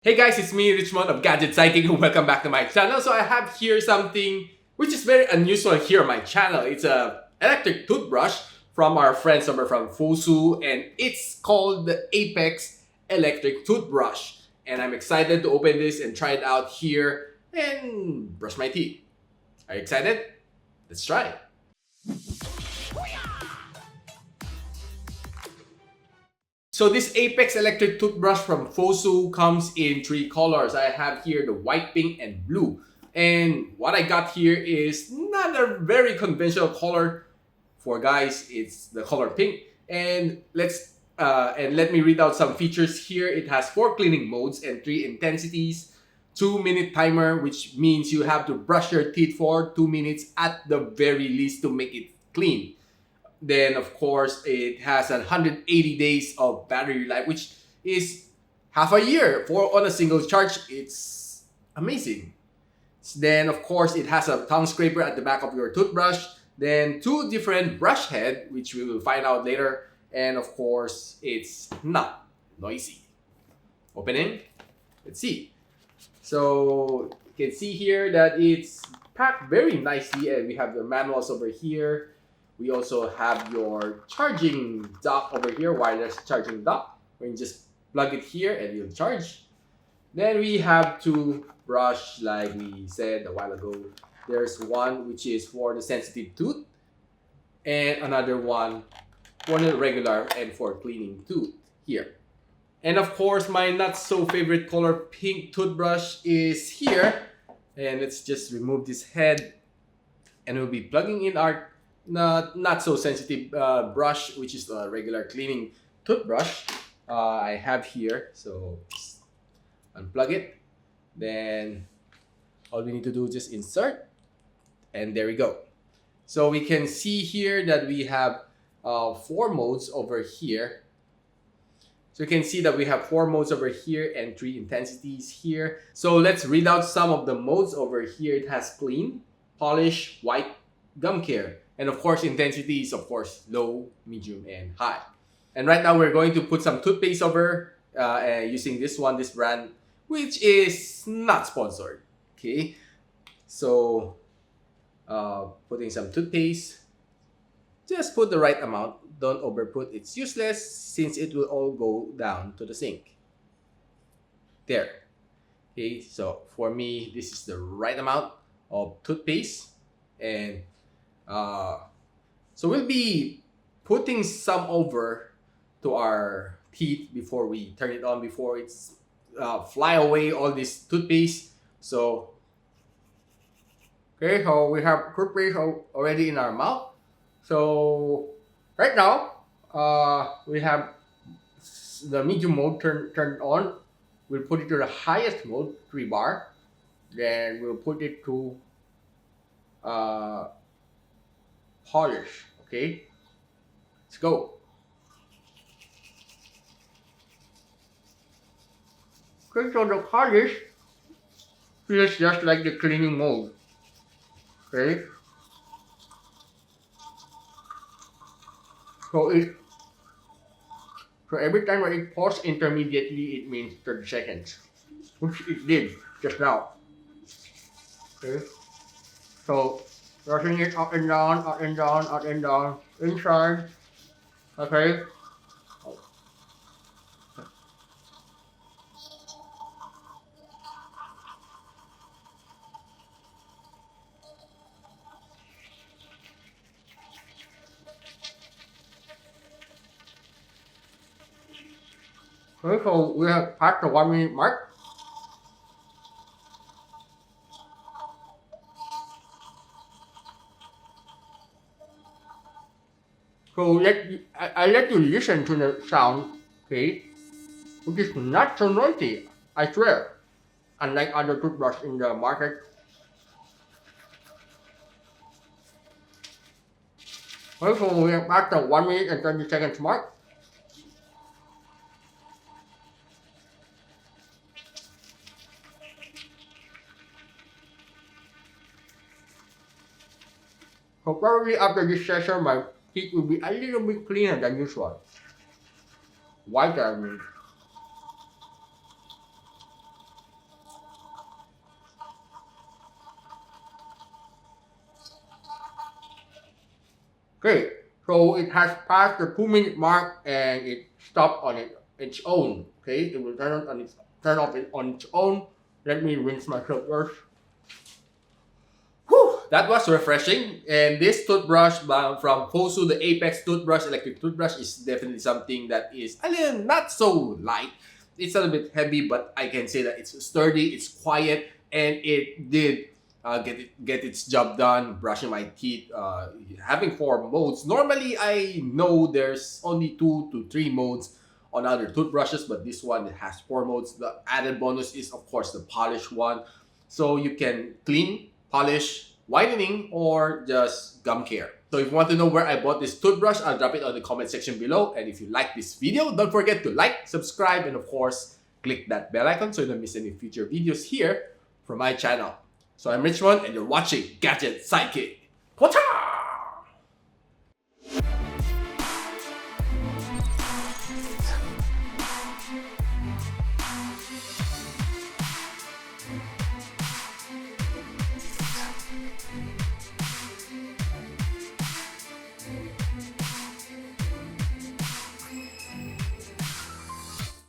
Hey guys, it's me, Richmond of Gadget, Sidekick, and welcome back to my channel. So I have here something which is very unusual here on my channel. It's a electric toothbrush from our friends over from FOSOO, and it's called the Apex Electric Toothbrush. And I'm excited to open this and try it out here and brush my teeth. Are you excited? Let's try it. So this Apex electric toothbrush from FOSOO comes in three colors. I have here the white, pink, and blue. And what I got here is not a very conventional color. For guys, it's the color pink. And let me read out some features here. It has 4 cleaning modes and 3 intensities. 2-minute timer, which means you have to brush your teeth for 2 minutes at the very least to make it clean. Then, of course, it has 180 days of battery life, which is half a year for on a single charge. It's amazing. Then, of course, it has a tongue scraper at the back of your toothbrush. Then 2 different brush head, which we will find out later. And of course, it's not noisy. Opening. Let's see. So you can see here that it's packed very nicely, and we have the manuals over here. We also have your charging dock over here, wireless charging dock, where you just plug it here and you'll charge. Then we have to brush, like we said a while ago. There's one which is for the sensitive tooth, and another one for the regular and for cleaning tooth here. And of course, my not so favorite color pink toothbrush is here. And let's just remove this head, and we'll be plugging in our not so sensitive brush, which is a regular cleaning toothbrush. I have here, so just unplug it. Then all we need to do is just insert, and there we go. So we can see here that we have 4 modes over here. So you can see that we have 4 modes over here and 3 intensities here. So let's read out some of the modes over here. It has clean, polish, white, gum care. And of course, intensity is of course low, medium, and high. And right now we're going to put some toothpaste over using this brand, which is not sponsored. Okay, so putting some toothpaste. Just put the right amount. Don't overput. It's useless since it will all go down to the sink. There. Okay, so for me, this is the right amount of toothpaste. And so we'll be putting some over to our teeth before we turn it on, before it's fly away all this toothpaste. So okay, so we have toothpaste already in our mouth. So right now we have the medium mode turned on. We'll put it to the highest mode, 3 bar. Then we'll put it to polish. Okay, let's go. Okay, so the polish feels just like the cleaning mode. Okay, so every time when it pauses intermediately, it means 30 seconds, which it did just now. Okay, so brushing it up and down, up and down, up and down, inside. Okay. Okay, so we have passed the 1 minute mark. So I let you listen to the sound, okay, which is not so noisy, I swear, unlike other toothbrushes in the market. Okay, so we have passed the 1 minute and 20 seconds mark. So probably after this session, my teeth will be a little bit cleaner than usual. Whiter, I mean. Okay, so it has passed the 2 minute mark and it stopped on its own. Okay, it will turn off it on its own. Let me rinse myself first. Whew, that was refreshing. And this toothbrush from FOSOO, the Apex toothbrush, electric toothbrush, is definitely something that is a little not so light. It's a little bit heavy, but I can say that it's sturdy, it's quiet, and it did get its job done. Brushing my teeth, having 4 modes. Normally, I know there's only 2 to 3 modes on other toothbrushes, but this one has 4 modes. The added bonus is, of course, the polish one, so you can clean, polish, whitening, or just gum care. So if you want to know where I bought this toothbrush, I'll drop it on the comment section below. And if you like this video, don't forget to like, subscribe, and of course, click that bell icon so you don't miss any future videos here from my channel. So I'm Richmond and you're watching Gadget Sidekick. What's up?